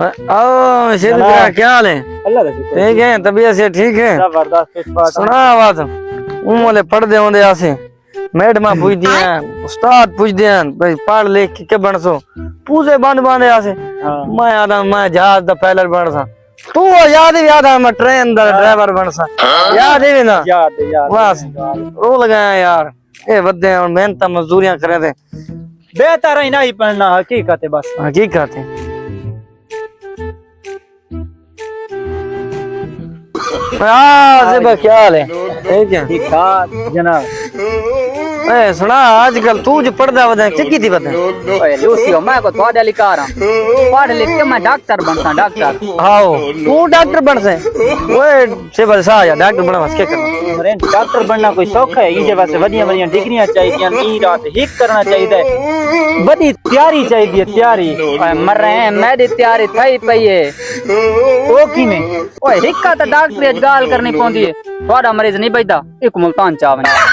او شیر کا کیا حال ہے؟ اللہ کا شکر ٹھیک ہے، طبیعت سے ٹھیک ہے؟ زبردست فٹ پاٹ سنا بات والے پڑھ دے ہوندے آسے میڈما پوچھ دیاں استاد پوچھ دیاں بھائی پڑھ لکھ کے بن سو پوزے بند باندے آسے میں آدم میں جہاز دا پائلٹ بن سا تو یاد ہے میں ٹرین دا ڈرائیور بن سا یاد ہے نا یاد بس رو لگایا یار اے ودے ہن محنت مزدوریاں کرے تے بہتر ہی نہیں پڑھنا حقیقت ہے بس حقیقت ہے کیا حال ہے ٹھیک ہے ٹھیک ٹھاک جناب اے سنا آج کل تو جو پڑھدا ودا کی تھی پتہ اوے لوسیو میں کو تھوڑے لکھا رہا پڑھ لکھ کے میں ڈاکٹر بنتا ڈاکٹر ہاں تو ڈاکٹر بن سے اوے سیول سا یا ڈاکٹر بنا بس کیا کرنا ارے ڈاکٹر بننا کوئی سوکھا ہے یہ واسطے ودیاں ودیاں ڈگریاں چاہیے دن رات ہک کرنا چاہیے بڑی تیاری چاہیے تیاری اوے مر رہے ہیں میری تیاری تھئی پئی ہے او کی میں اوے ہکا تے ڈاکٹر اج گال کرنی پوندی ہے تھوڑا مریض نہیں بچدا ایک ملتان چا ونجا